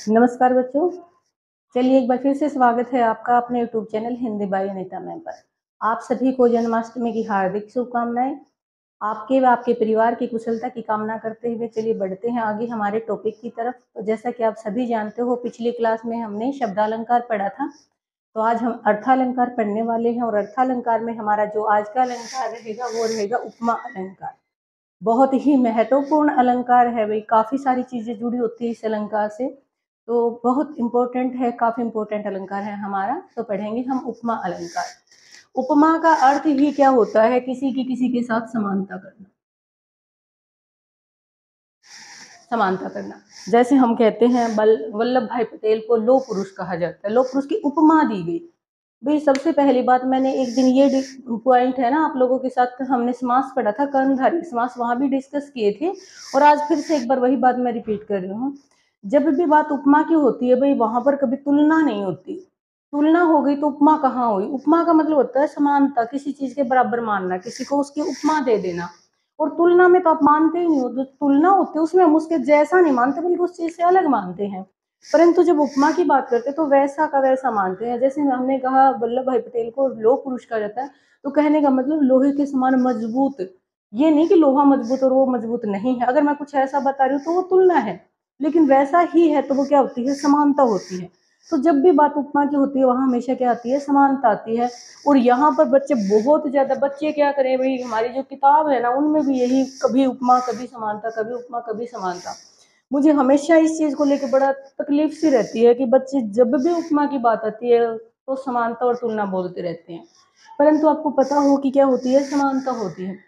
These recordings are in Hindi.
नमस्कार बच्चों। चलिए एक बार फिर से स्वागत है आपका अपने YouTube channel Hindi by Anita ma'am पर। आप सभी को जन्माष्टमी की हार्दिक शुभकामनाएं। आपके व आपके परिवार की कुशलता की कामना करते हुए चलिए बढ़ते हैं आगे हमारे टॉपिक की तरफ। तो जैसा कि आप सभी जानते हो, पिछली क्लास में हमने शब्दालंकार पढ़ा था, तो आज हम अर्थालंकार पढ़ने वाले हैं। और अर्थालंकार में हमारा जो आज का अलंकार रहेगा वो रहेगा उपमा अलंकार। बहुत ही महत्वपूर्ण अलंकार है भाई, काफ़ी सारी चीज़ें जुड़ी होती है इस अलंकार से, तो बहुत इम्पोर्टेंट है, काफ़ी इम्पोर्टेंट अलंकार है हमारा। तो पढ़ेंगे हम उपमा अलंकार। उपमा का अर्थ ही क्या होता है? किसी की किसी के साथ समानता करना। समानता करना, जैसे हम कहते हैं वल्लभ भाई पटेल को लौह पुरुष कहा जाता है, लौह पुरुष की उपमा दी गई। भाई सबसे पहली बात, मैंने एक दिन ये पॉइंट है ना आप लोगों के साथ, हमने समास पढ़ा था, कर्मधारय समास, वहां भी डिस्कस किए थे। और आज फिर से एक बार वही बात मैं रिपीट कर रही हूँ। जब भी बात उपमा की होती है भाई, वहां पर कभी तुलना नहीं होती। तुलना हो गई तो उपमा कहाँ हुई? उपमा का मतलब होता है समानता, किसी चीज के बराबर मानना, किसी को उसकी उपमा दे देना। और तुलना में तो आप मानते ही नहीं हो, जो तुलना होती है उसमें हम उसके जैसा नहीं मानते, बल्कि उस चीज से अलग मानते हैं। परंतु जब उपमा की बात करते हैं तो वैसा का वैसा मानते हैं। जैसे हमने कहा वल्लभ भाई पटेल को लौह पुरुष कहा जाता है, तो कहने का मतलब लोहे के समान मजबूत। ये नहीं कि लोहा मजबूत और वो मजबूत नहीं है, अगर मैं कुछ ऐसा बता रही हूँ तो वो तुलना है, लेकिन वैसा ही है तो वो क्या होती है? समानता होती है। तो जब भी बात उपमा की होती है वहां हमेशा क्या आती है? समानता आती है। और यहाँ पर बच्चे बहुत ज्यादा, बच्चे क्या करें भाई, हमारी जो किताब है ना उनमें भी यही, कभी उपमा कभी समानता, कभी उपमा कभी समानता। मुझे हमेशा इस चीज को लेकर बड़ा तकलीफ सी रहती है कि बच्चे जब भी उपमा की बात आती है तो समानता और तुलना बोलते रहते हैं। परंतु आपको पता हो कि क्या होती है? समानता होती है।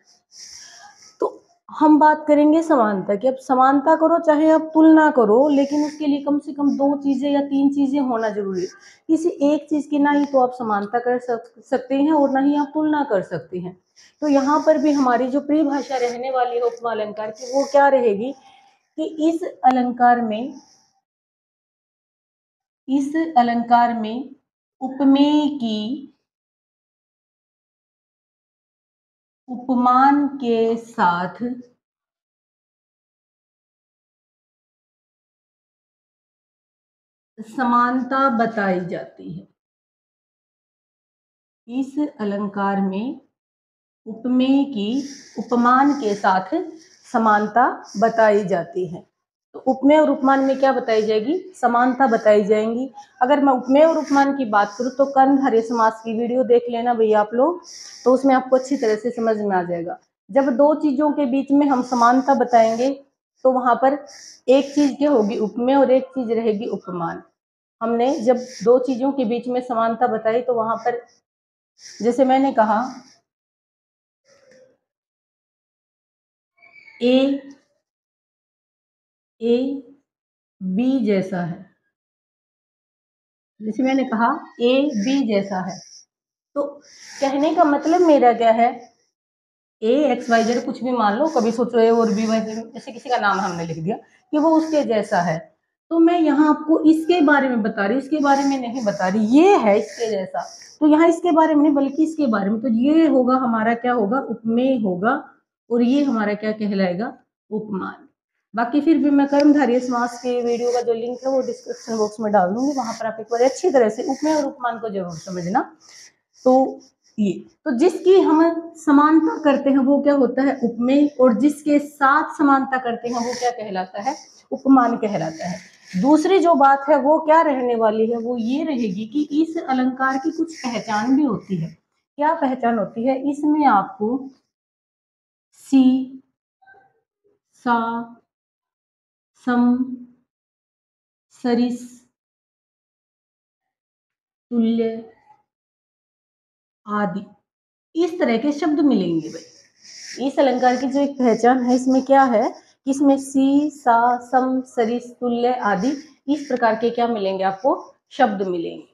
तो हम बात करेंगे समानता की। अब समानता करो चाहे आप तुलना करो, लेकिन उसके लिए कम से कम दो चीजें या तीन चीजें होना जरूरी है। किसी एक चीज की ना ही तो आप समानता कर सकते हैं और ना ही आप तुलना कर सकते हैं। तो यहाँ पर भी हमारी जो परिभाषा रहने वाली है उपमा अलंकार की, वो क्या रहेगी कि इस अलंकार में उपमेय की उपमान के साथ समानता बताई जाती है। इस अलंकार में उपमेय की उपमान के साथ समानता बताई जाती है। तो उपमेय और उपमान में क्या बताई जाएगी? समानता बताई जाएंगी। अगर मैं उपमेय और उपमान की बात करूं तो कर्मधारय समास की वीडियो देख लेना भैया आप लोग, तो उसमें आपको अच्छी तरह से समझ में आ जाएगा। जब दो चीजों के बीच में हम समानता बताएंगे तो वहां पर एक चीज क्या होगी? उपमेय, और एक चीज रहेगी उपमान। हमने जब दो चीजों के बीच में समानता बताई तो वहां पर, जैसे मैंने कहा ए ए बी जैसा है, जैसे मैंने कहा ए बी जैसा है, तो कहने का मतलब मेरा क्या है? ए एक्स वाई जेड कुछ भी मान लो, कभी सोचो ए और बी वाई, जैसे किसी का नाम हमने लिख दिया कि वो उसके जैसा है, तो मैं यहाँ आपको इसके बारे में बता रही, इसके बारे में नहीं बता रही। ये है इसके जैसा, तो यहाँ इसके बारे में नहीं बल्कि इसके बारे में। तो ये होगा हमारा, क्या होगा? उपमेय होगा। और ये हमारा क्या कहलाएगा? उपमान। बाकी फिर भी मैं कर्मधारय समास के वीडियो का जो लिंक है वो डिस्क्रिप्शन बॉक्स में डाल दूंगी, वहां पर आप एक बार अच्छी तरह से उपमेय और उपमान को जरूर समझना। तो ये, तो जिसकी हम समानता करते हैं वो क्या होता है? उपमेय, और जिसके साथ समानता करते हैं वो क्या कहलाता है? उपमान कहलाता है। दूसरी जो बात है वो क्या रहने वाली है? वो ये रहेगी कि इस अलंकार की कुछ पहचान भी होती है। क्या पहचान होती है? इसमें आपको सी, सा, सम, सरिस, तुल्य आदि, इस तरह के शब्द मिलेंगे भाई। इस अलंकार की जो एक पहचान है, इसमें क्या है कि इसमें सी, सा, सम, सरिस, तुल्य आदि, इस प्रकार के क्या मिलेंगे? आपको शब्द मिलेंगे।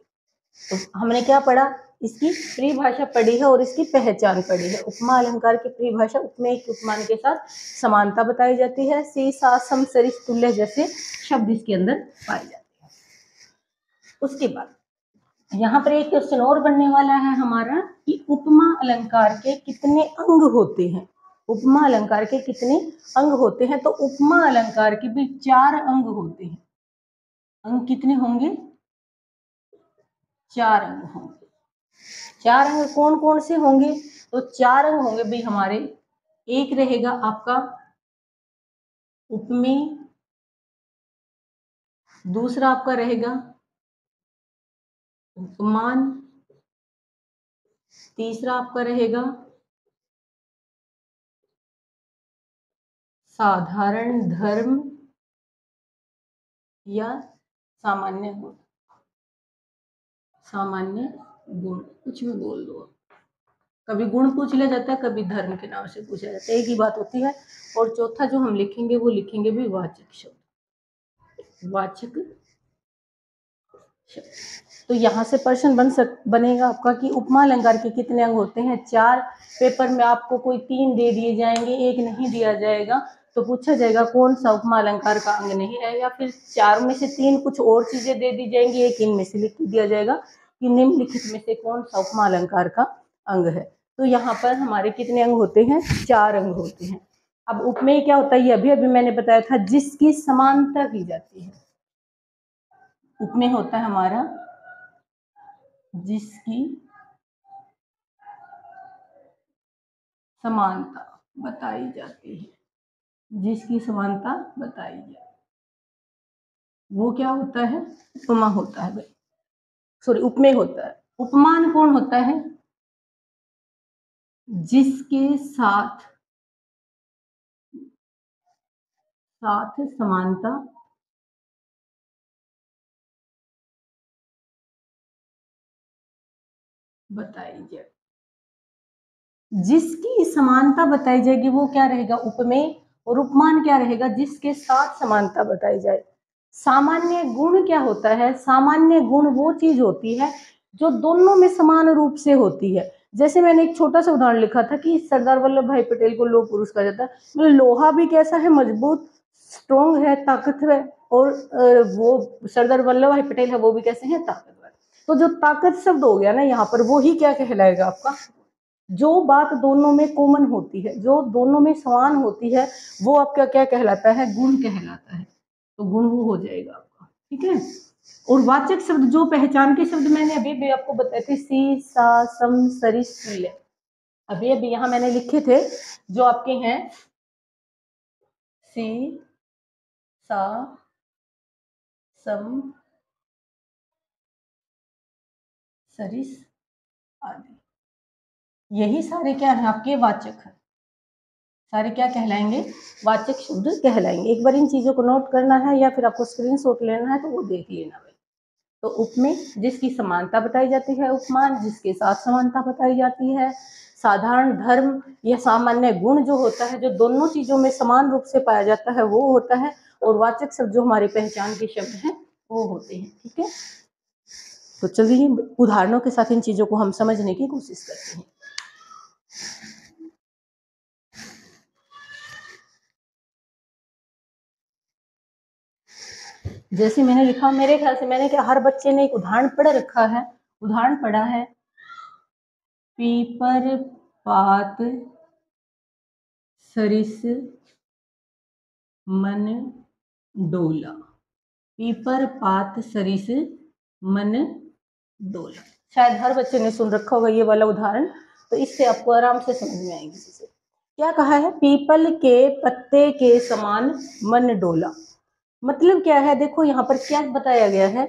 तो हमने क्या पढ़ा? इसकी परिभाषा पढ़ी है और इसकी पहचान पढ़ी है। उपमा अलंकार की परिभाषा, उपमेय के उपमान के साथ समानता बताई जाती है। सी, सा, सम, सरिस, तुल्य जैसे शब्द इसके अंदर पाए जाते हैं। उसके बाद यहाँ पर एक क्वेश्चन और बनने वाला है हमारा कि उपमा अलंकार के कितने अंग होते हैं? उपमा अलंकार के कितने अंग होते हैं? तो उपमा अलंकार के भी 4 अंग होते हैं। अंग कितने होंगे? 4 अंग होंगे। 4 अंग कौन कौन से होंगे? तो 4 अंग होंगे भाई हमारे। एक रहेगा आपका उपमेय, दूसरा आपका रहेगा उपमान, तीसरा आपका रहेगा साधारण धर्म या सामान्य गुण। सामान्य गुण कुछ भी बोल दो, कभी गुण पूछ लिया जाता है, कभी धर्म के नाम से पूछा जाता है, एक ही बात होती है। और चौथा जो हम लिखेंगे वो लिखेंगे भी वाचक शब्द। वाचक शब्द। तो यहाँ से प्रश्न बनेगा आपका कि उपमा अलंकार के कितने अंग होते हैं? 4। पेपर में आपको कोई 3 दे दिए जाएंगे, एक नहीं दिया जाएगा, तो पूछा जाएगा कौन सा उपमा अलंकार का अंग नहीं है, या फिर 4 में से 3 कुछ और चीजें दे दी जाएंगी, एक इनमें से लिख दिया जाएगा कि निम्नलिखित में से कौन सा उपमा अलंकार का अंग है। तो यहाँ पर हमारे कितने अंग होते हैं? 4 अंग होते हैं। अब उपमेय क्या होता है? ये अभी अभी मैंने बताया था, जिसकी समानता की जाती है। उपमेय होता है हमारा जिसकी समानता बताई जाती है। जिसकी समानता बताई जाए वो क्या होता है? उपमा होता है भाई, सॉरी उपमेय होता है। उपमान कौन होता है? जिसके साथ समानता बताई जाए। जिसकी समानता बताई जाएगी वो क्या रहेगा? उपमेय। और उपमान क्या रहेगा? जिसके साथ समानता बताई जाए। सामान्य गुण क्या होता है? सामान्य गुण वो चीज होती है जो दोनों में समान रूप से होती है। जैसे मैंने एक छोटा सा उदाहरण लिखा था कि सरदार वल्लभ भाई पटेल को लोह पुरुष कहा जाता है। मतलब लोहा भी कैसा है? मजबूत, स्ट्रोंग है, ताकतवर है। और वो सरदार वल्लभ भाई पटेल है, वो भी कैसे हैं? ताकतवर। तो जो ताकत शब्द हो गया ना यहाँ पर, वो ही क्या कहलाएगा आपका? जो बात दोनों में कॉमन होती है, जो दोनों में समान होती है, वो आपका क्या कहलाता है? गुण कहलाता है। तो गुण वो हो जाएगा आपका, ठीक है। और वाचक शब्द, जो पहचान के शब्द मैंने अभी भी आपको बताए थे, सी, सा, सम, सरिस, तुल्य, अभी अभी यहाँ मैंने लिखे थे, जो आपके हैं सी, सा, सम, सरिस आदि, यही सारे क्या है? आपके वाचक है। सारे क्या कहलाएंगे? वाचक शब्द कहलाएंगे। एक बार इन चीजों को नोट करना है, या फिर आपको स्क्रीनशॉट लेना है तो वो देख लेना भाई। तो उपमेय जिसकी समानता बताई जाती है, उपमान जिसके साथ समानता बताई जाती है, साधारण धर्म या सामान्य गुण जो होता है, जो दोनों चीजों में समान रूप से पाया जाता है, वो होता है। और वाचक शब्द जो हमारे पहचान के शब्द हैं वो होते हैं, ठीक है। तो चलिए उदाहरणों के साथ इन चीजों को हम समझने की कोशिश करते हैं। जैसे मैंने लिखा, मेरे ख्याल से मैंने क्या, हर बच्चे ने एक उदाहरण पढ़ रखा है। उदाहरण पढ़ा है, पीपर पात सरिस मन डोला। पीपर पात सरिस मन डोला, शायद हर बच्चे ने सुन रखा होगा ये वाला उदाहरण। तो इससे आपको आराम से समझ में आएगी। इसे क्या कहा है? पीपल के पत्ते के समान मन डोला। मतलब क्या है? देखो यहाँ पर क्या बताया गया है।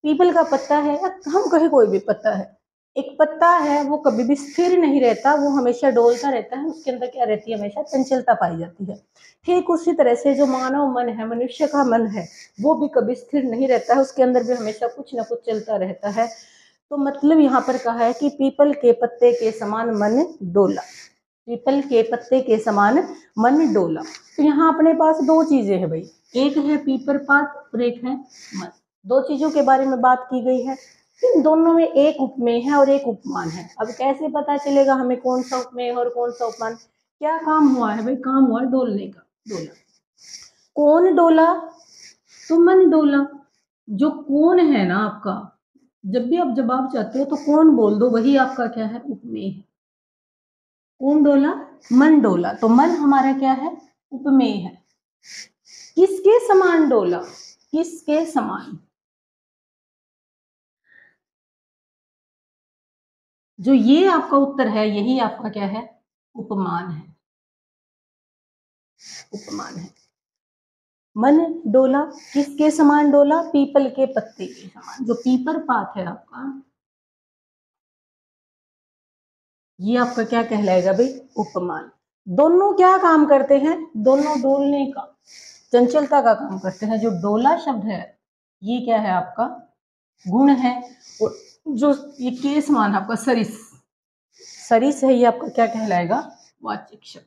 पीपल का पत्ता है, या हम कहें कोई भी पत्ता है, एक पत्ता है, वो कभी भी स्थिर नहीं रहता, वो हमेशा डोलता रहता है। उसके अंदर क्या रहती है? हमेशा चंचलता पाई जाती है। ठीक उसी तरह से जो मानव मन है, मनुष्य का मन है, वो भी कभी स्थिर नहीं रहता है, उसके अंदर भी हमेशा कुछ ना कुछ चलता रहता है। तो मतलब यहाँ पर कहा है कि पीपल के पत्ते के समान मन डोला। पीपल के पत्ते के समान मन डोला। तो यहाँ अपने पास दो चीजें हैं भाई, एक है पीपर पात और एक है मन। दो चीजों के बारे में बात की गई है। इन दोनों में एक उपमेय है और एक उपमान है। अब कैसे पता चलेगा हमें कौन सा उपमेय और कौन सा उपमान? क्या काम हुआ है भाई? काम हुआ है डोलने का। डोला, कौन डोला? तो मन डोला। जो कौन है ना आपका, जब भी आप जवाब चाहते हो तो कौन बोल दो, वही आपका क्या है? उपमेय है। कौन डोला? मन डोला। तो मन हमारा क्या है? उपमेय है। किसके समान डोला? किसके समान। जो ये आपका उत्तर है यही आपका क्या है, उपमान है, उपमान है। मन डोला, किसके समान डोला, पीपल के पत्ते के समान। जो पीपर पात है आपका, ये आपका क्या कहलाएगा भाई, उपमान। दोनों क्या काम करते हैं, दोनों डोलने का, चंचलता का काम करते हैं। जो डोला शब्द है ये क्या है आपका, गुण है। और जो ये के समान आपका सरिस, सरिस है, ये आपका क्या कहलाएगा, वाचक शब्द।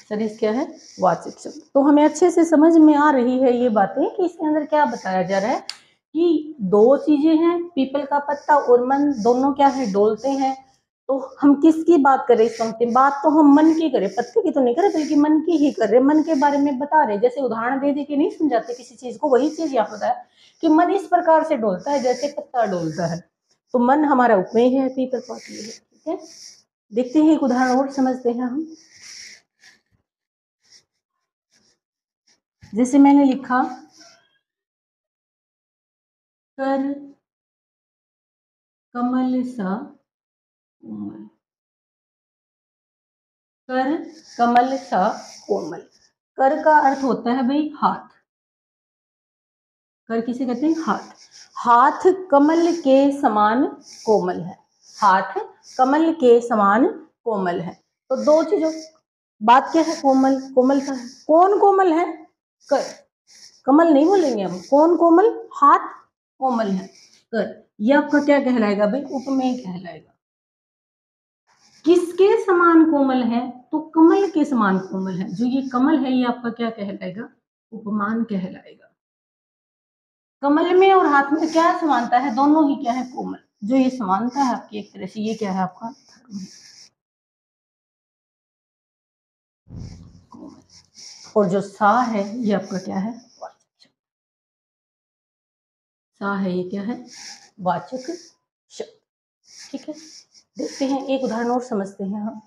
सरिस क्या है, वाचक शब्द। तो हमें अच्छे से समझ में आ रही है ये बातें कि इसके अंदर क्या बताया जा रहा है कि दो चीजें हैं, पीपल का पत्ता और मन, दोनों क्या है, डोलते हैं। तो हम किसकी बात करें इस पंक्ति में, बात तो हम मन की करें, पत्ते की तो नहीं करे, बल्कि मन की ही कर रहे, मन के बारे में बता रहे। जैसे उदाहरण दे दे के नहीं समझाते किसी चीज को, वही चीज यहाँ बताया कि मन इस प्रकार से डोलता है जैसे पत्ता डोलता है। तो मन हमारा उपमेय है, पीपल पाती है। ठीक है, देखते हैं एक उदाहरण और समझते हैं हम। जैसे मैंने लिखा, कर कमल सा कोमल, कर कमल सा कोमल। कर का अर्थ होता है भाई हाथ, कर किसे कहते हैं, हाथ। हाथ कमल के समान कोमल है, हाथ कमल के समान कोमल है। तो दो चीजों, बात क्या है, कोमल, कोमल का है। कौन कोमल है, कर, कमल नहीं बोलेंगे हम, कौन कोमल, हाथ कोमल है, कर। ये आपका क्या कहलाएगा भाई, उपमेय कहलाएगा। किसके समान कोमल है, तो कमल के समान कोमल है। जो ये कमल है ये आपका क्या कहलाएगा, उपमान कहलाएगा। कमल में और हाथ में क्या समानता है, दोनों ही क्या है, कोमल। जो ये समानता है आपकी एक तरह से, ये क्या है आपका धर्म है, कोमल। और जो सा है ये आपका क्या है, वाचक। सा है ये क्या है, वाचक शब्द। ठीक है, देखते हैं एक उदाहरण और समझते हैं हम।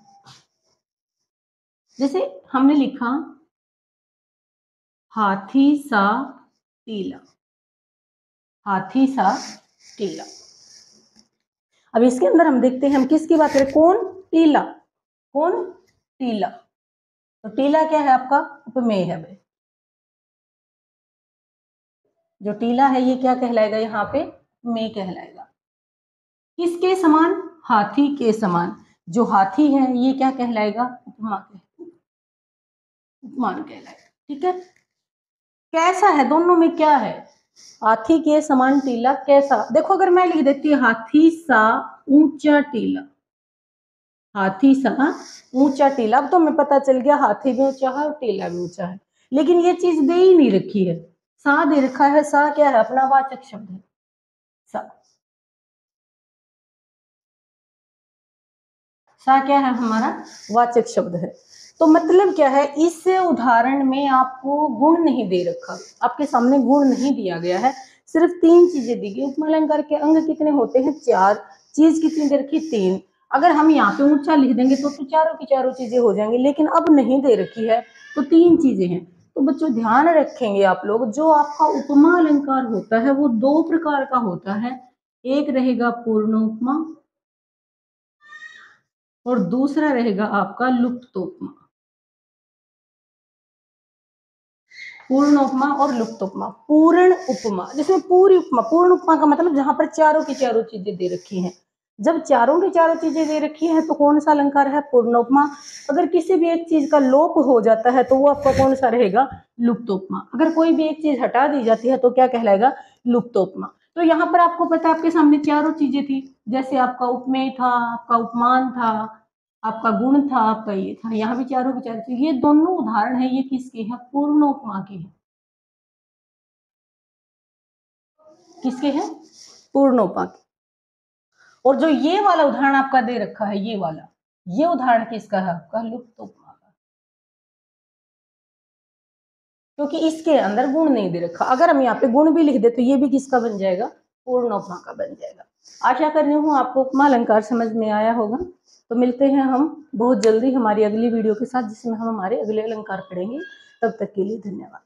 जैसे हमने लिखा, हाथी सा टीला, हाथी सा टीला। अब इसके अंदर हम देखते हैं, हम किसकी बात करें, कौन, टीला, कौन, टीला। तो टीला क्या है आपका, उपमेय है भाई। जो टीला है ये क्या कहलाएगा, यहाँ पे उपमेय कहलाएगा। किसके समान, हाथी के समान। जो हाथी है ये क्या कहलाएगा, उपमान कहलाएगा। ठीक है, कैसा है, दोनों में क्या है, हाथी के समान टीला कैसा। देखो अगर मैं लिख देती हूँ, हाथी सा ऊंचा टीला, हाथी सा ऊंचा टीला। अब तो हमें पता चल गया हाथी भी ऊंचा है और टीला भी ऊंचा है, लेकिन ये चीज दे ही नहीं रखी है। सा दे रखा है, सा क्या है, अपना वाचक शब्द है, सा। सा क्या है, हमारा वाचक शब्द है। तो मतलब क्या है, इस उदाहरण में आपको गुण नहीं दे रखा, आपके सामने गुण नहीं दिया गया है, सिर्फ तीन चीजें दी गई। उपमा अलंकार के अंग कितने होते हैं, चार, चीज कितनी दे रखी, तीन। अगर हम यहाँ पे ऊंचा लिख देंगे तो चारों की चारों चीजें हो जाएंगी, लेकिन अब नहीं दे रखी है तो तीन चीजें हैं। तो बच्चों ध्यान रखेंगे आप लोग, जो आपका उपमा अलंकार होता है वो दो प्रकार का होता है। एक रहेगा पूर्ण उपमा और दूसरा रहेगा आपका लुप्तोपमा। पूर्ण उपमा और लुप्त उपमा। पूर्ण उपमा जिसमें पूरी उपमा, पूर्ण उपमा का मतलब जहां पर चारों की चारों चीजें दे रखी हैं। जब चारों की चारों चीजें दे रखी हैं तो कौन सा अलंकार है, पूर्ण उपमा। अगर किसी भी एक चीज का लोप हो जाता है तो वो आपका कौन सा रहेगा, लुप्तोपमा। अगर कोई भी एक चीज हटा दी जाती है तो क्या कहलाएगा, लुप्तोपमा। तो यहाँ पर आपको पता है आपके सामने चारों चीजें थी, जैसे आपका उपमेय था, आपका उपमान था, आपका गुण था, आपका ये था। यहाँ भी चारों की चारों चीजें, ये दोनों उदाहरण है, ये किसके हैं, पूर्ण उपमा के हैं। किसके हैं, पूर्ण उपमा के। और जो ये वाला उदाहरण आपका दे रखा है, ये वाला, ये उदाहरण किसका है, आपका लुप्त उपमा का, क्योंकि इसके अंदर गुण नहीं दे रखा। अगर हम यहाँ पे गुण भी लिख दे तो ये भी किसका बन जाएगा, पूर्ण उपमा का बन जाएगा। आशा कर रही हूँ आपको उपमा अलंकार समझ में आया होगा। तो मिलते हैं हम बहुत जल्दी हमारी अगली वीडियो के साथ, जिसमें हम हमारे अगले अलंकार पढ़ेंगे। तब तक के लिए धन्यवाद।